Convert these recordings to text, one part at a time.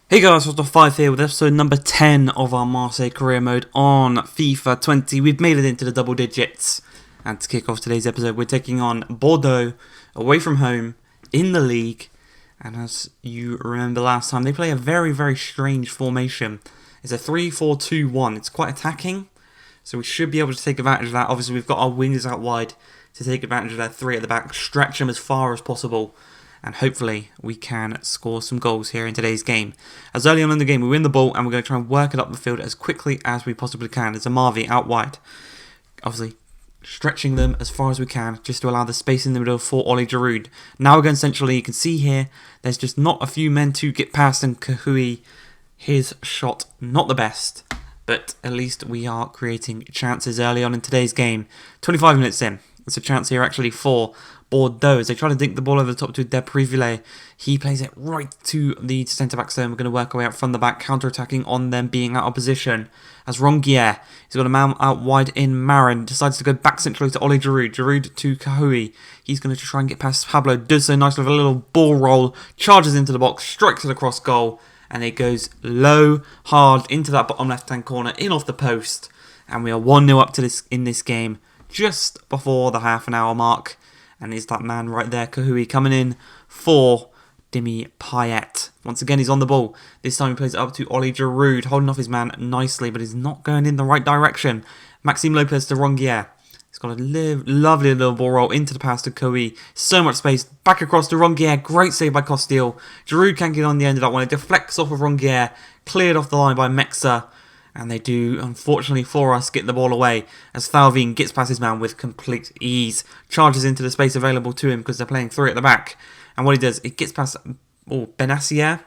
Hey guys, what's the 5 here with episode number 10 of our Marseille career mode on FIFA 20. We've made it into the double digits. And to kick off today's episode, we're taking on Bordeaux, away from home, in the league. And as you remember last time, they play a very, very strange formation. It's a 3-4-2-1. It's quite attacking, so we should be able to take advantage of that. Obviously, we've got our wingers out wide to take advantage of their three at the back, stretch them as far as possible. And hopefully we can score some goals here in today's game. As early on in the game we win the ball and we're going to try and work it up the field as quickly as we possibly can. It's a Marvi out wide. Obviously stretching them as far as we can just to allow the space in the middle for Oli Giroud. Now we're going centrally. You can see here there's just not a few men to get past, and Kahui, his shot not the best. But at least we are creating chances early on in today's game. 25 minutes in. It's a chance here actually for Bordeaux as they try to dink the ball over the top to Deprivile. He plays it right to the centre-back zone. We're going to work our way out from the back, counter-attacking on them being out of position. As Rongier, he's got a man out wide in Marin, decides to go back centrally to Oli Giroud. Giroud to Kahui. He's going to try and get past Pablo. Does so nicely with a little ball roll, charges into the box, strikes it across goal, and it goes low, hard into that bottom left-hand corner, in off the post. And we are 1-0 up to this in this game, just before the half an hour mark. And is that man right there, Kahui, coming in for Dimi Payet. Once again, he's on the ball. This time he plays it up to Oli Giroud, holding off his man nicely, but he's not going in the right direction. Maxime Lopez to Rongier. He's got a lovely little ball roll into the pass to Kahui. So much space. Back across to Rongier. Great save by Costil. Giroud can't get on the end of that one. It deflects off of Rongier. Cleared off the line by Mexa. And they do, unfortunately for us, get the ball away as Thauvin gets past his man with complete ease. Charges into the space available to him because they're playing three at the back. And what he does, it gets past Benassier.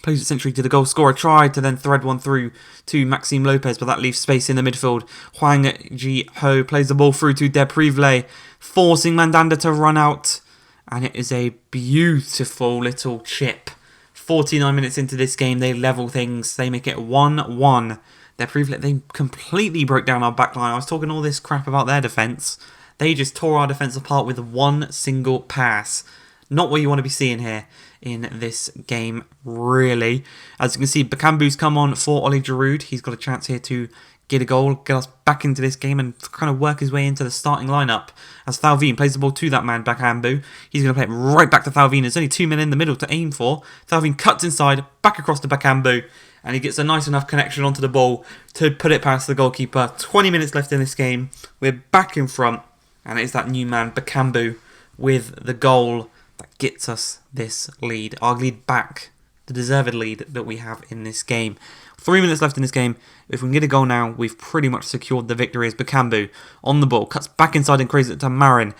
Plays it centrally to the goal scorer. Tried to then thread one through to Maxime Lopez, but that leaves space in the midfield. Huang Ji Ho plays the ball through to Deprivile, forcing Mandanda to run out. And it is a beautiful little chip. 49 minutes into this game, they level things. They make it 1-1. They completely broke down our backline. I was talking all this crap about their defence. They just tore our defence apart with one single pass. Not what you want to be seeing here in this game, really. As you can see, Bakambu's come on for Oli Giroud. He's got a chance here to get a goal, get us back into this game and kind of work his way into the starting lineup. As Thauvin plays the ball to that man, Bakambu. He's going to play it right back to Thauvin. There's only two men in the middle to aim for. Thauvin cuts inside, back across to Bakambu, and he gets a nice enough connection onto the ball to put it past the goalkeeper. 20 minutes left in this game. We're back in front, and it's that new man, Bakambu, with the goal that gets us this lead. Our lead back, the deserved lead that we have in this game. 3 minutes left in this game. If we can get a goal now, we've pretty much secured the victory as Bakambu on the ball. Cuts back inside and creates it to Marin.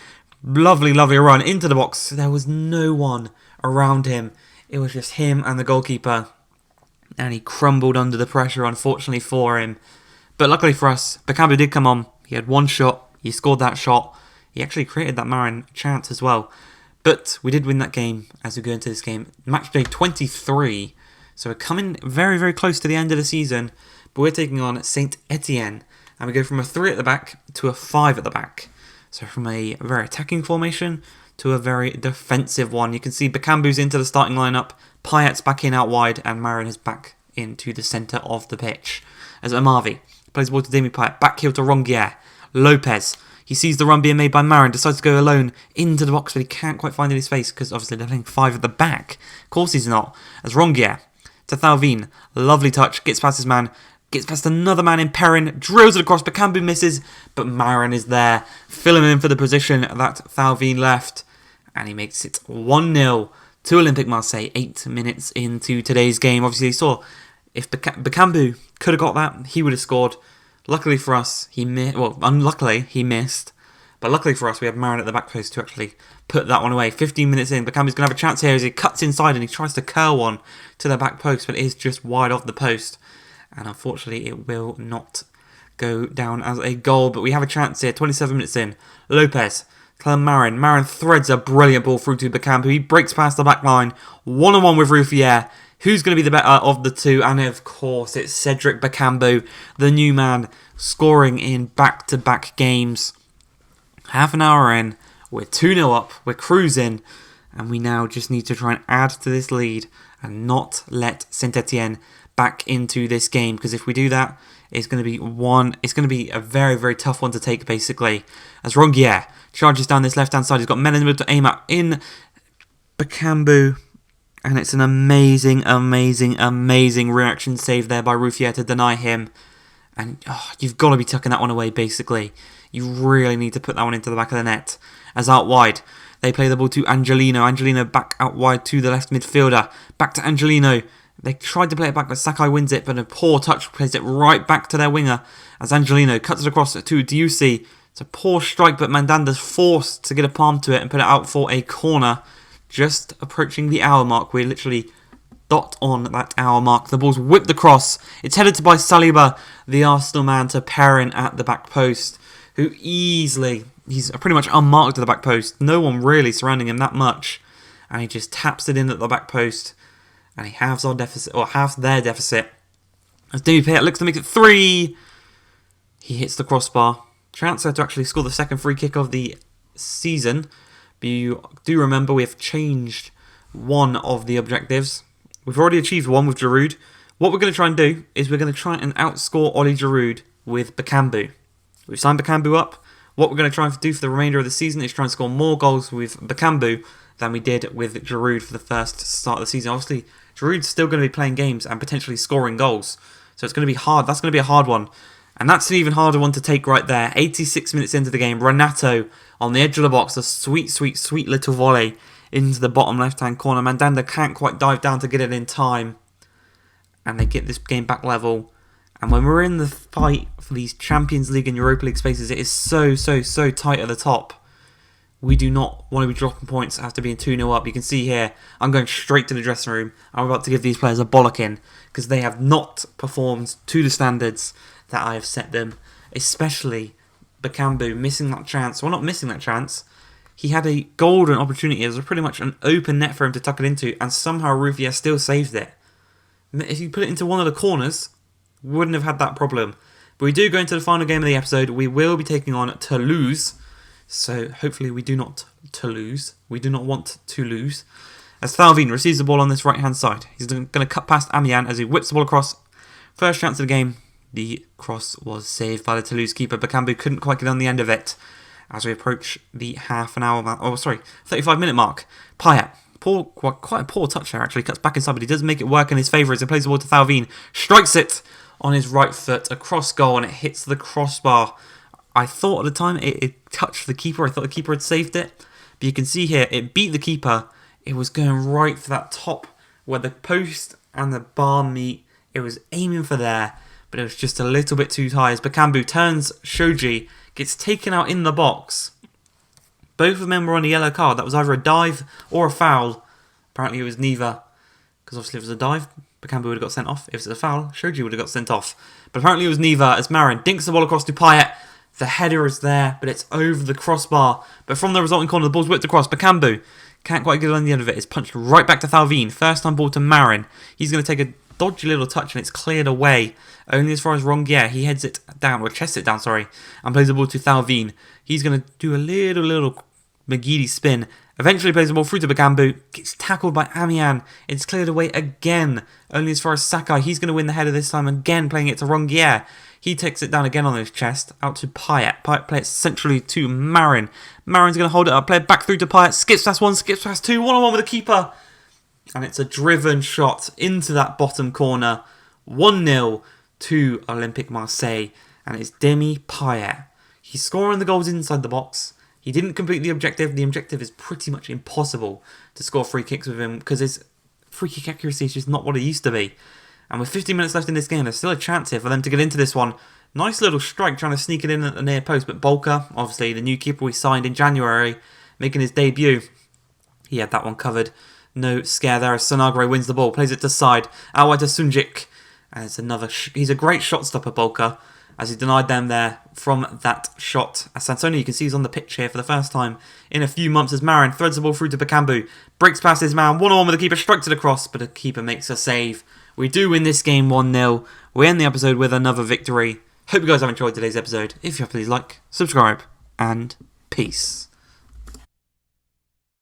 Lovely, lovely run into the box. There was no one around him. It was just him and the goalkeeper. And he crumbled under the pressure, unfortunately for him. But luckily for us, Bakambu did come on. He had one shot. He scored that shot. He actually created that Marin chance as well. But we did win that game as we go into this game. Match day 23. So we're coming very, very close to the end of the season. But we're taking on Saint Etienne. And we go from a 3 at the back to a 5 at the back. So from a very attacking formation to a very defensive one. You can see Bakambu's into the starting lineup. Payet's back in out wide. And Marin is back into the centre of the pitch. As Amavi plays the ball to Demi Payet. Back heel to Rongier. Lopez. He sees the run being made by Marin. Decides to go alone into the box. But he can't quite find any space. Because obviously they're playing 5 at the back. Of course he's not. As Rongier to Thauvin. Lovely touch. Gets past his man. Gets past another man in Perrin. Drills it across. Bakambu misses. But Marin is there. Filling in for the position that Thauvin left. And he makes it 1-0 to Olympique Marseille 8 minutes into today's game. Obviously, you saw if Bakambu could have got that, he would have scored. Luckily for us, he missed. Well, unluckily, he missed. But luckily for us, we have Marin at the back post to actually put that one away. 15 minutes in, Bakambu's going to have a chance here as he cuts inside and he tries to curl one to the back post, but it is just wide off the post. And unfortunately, it will not go down as a goal. But we have a chance here, 27 minutes in. Lopez, Marin. Marin threads a brilliant ball through to Bakambu. He breaks past the back line. One-on-one with Ruffier. Who's going to be the better of the two? And of course, it's Cedric Bakambu, the new man, scoring in back-to-back games. Half an hour in, we're 2-0 up, we're cruising, and we now just need to try and add to this lead and not let Saint-Etienne back into this game, because if we do that, it's going to be a very, very tough one to take, basically. As Rongier charges down this left-hand side, he's got men in the middle to aim at in Bakambu, and it's an amazing, amazing, amazing reaction save there by Ruffier to deny him. And you've got to be tucking that one away, basically. You really need to put that one into the back of the net. As out wide, they play the ball to Angelino. Angelino back out wide to the left midfielder. Back to Angelino. They tried to play it back, but Sakai wins it, but a poor touch plays it right back to their winger as Angelino cuts it across to Diussi. It's a poor strike, but Mandanda's forced to get a palm to it and put it out for a corner. Just approaching the hour mark. We're literally dot on that hour mark. The ball's whipped across. It's headed to by Saliba, the Arsenal man, to Perrin at the back post, who easily, he's pretty much unmarked at the back post. No one really surrounding him that much. And he just taps it in at the back post. And he halves our deficit, or halves their deficit. As Demi Payet looks to make it 3. He hits the crossbar. Chance to actually score the second free kick of the season. But you do remember we have changed one of the objectives. We've already achieved one with Giroud. What we're going to try and do is we're going to try and outscore Oli Giroud with Bakambu. We've signed Bakambu up. What we're going to try and do for the remainder of the season is try and score more goals with Bakambu than we did with Giroud for the first start of the season. Obviously, Giroud's still going to be playing games and potentially scoring goals. So it's going to be hard. That's going to be a hard one. And that's an even harder one to take right there. 86 minutes into the game, Renato on the edge of the box. A sweet, sweet, sweet little volley into the bottom left-hand corner. Mandanda can't quite dive down to get it in time. And they get this game back level. And when we're in the fight for these Champions League and Europa League spaces, it is so, so, so tight at the top. We do not want to be dropping points after being 2-0 up. You can see here, I'm going straight to the dressing room. I'm about to give these players a bollocking because they have not performed to the standards that I have set them. Especially Bakambu missing that chance. Well, not missing that chance. He had a golden opportunity. It was pretty much an open net for him to tuck it into, and somehow Ruffier still saved it. If you put it into one of the corners, wouldn't have had that problem. But we do go into the final game of the episode. We will be taking on Toulouse. So hopefully we do not lose. We do not want to lose. As Thauvin receives the ball on this right-hand side. He's going to cut past Amian as he whips the ball across. First chance of the game. The cross was saved by the Toulouse keeper. Bakambu couldn't quite get on the end of it. As we approach the 35-minute mark. Payet. Quite a poor touch there actually. Cuts back inside, but he does make it work in his favour as he plays the ball to Thauvin. Strikes it on his right foot across goal and it hits the crossbar. I thought at the time it touched the keeper. I thought the keeper had saved it. But you can see here, it beat the keeper. It was going right for that top where the post and the bar meet. It was aiming for there, but it was just a little bit too high. As Bakambu turns Shoji, gets taken out in the box. Both of them were on a yellow card. That was either a dive or a foul. Apparently it was neither. Because obviously if it was a dive, Bakambu would have got sent off. If it was a foul, Shoji would have got sent off. But apparently it was neither, as Marin dinks the ball across to Payet. The header is there, but it's over the crossbar. But from the resulting corner, the ball's whipped across. Bakambu can't quite get on the end of it. It's punched right back to Thauvin. First time ball to Marin. He's going to take a dodgy little touch and it's cleared away. Only as far as Rongier. He heads it down, or chests it down, sorry, and plays the ball to Thauvin. He's going to do a little McGeady spin. Eventually plays the ball through to Bakambu. Gets tackled by Amian. It's cleared away again. Only as far as Sakai. He's going to win the header this time again, playing it to Rongier. He takes it down again on his chest, out to Payet. Payet plays it centrally to Marin. Marin's going to hold it up, play it back through to Payet. Skips past one, skips past two, one-on-one with the keeper. And it's a driven shot into that bottom corner. 1-0 to Olympique Marseille. And it's Demi Payet. He's scoring the goals inside the box. He didn't complete the objective. The objective is pretty much impossible to score free kicks with him because his free kick accuracy is just not what it used to be. And with 15 minutes left in this game, there's still a chance here for them to get into this one. Nice little strike trying to sneak it in at the near post, but Bolka, obviously the new keeper we signed in January, making his debut. He had that one covered. No scare there as Sonagre wins the ball, plays it to side, out wide to Sunjic. And it's another, he's a great shot stopper, Bolka, as he denied them there from that shot. As Sansoni, you can see he's on the pitch here for the first time in a few months as Marin threads the ball through to Bakambu, breaks past his man, one-on-one with the keeper, strikes it across, but the keeper makes a save. We do win this game 1-0. We end the episode with another victory. Hope you guys have enjoyed today's episode. If you have, please like, subscribe, and peace.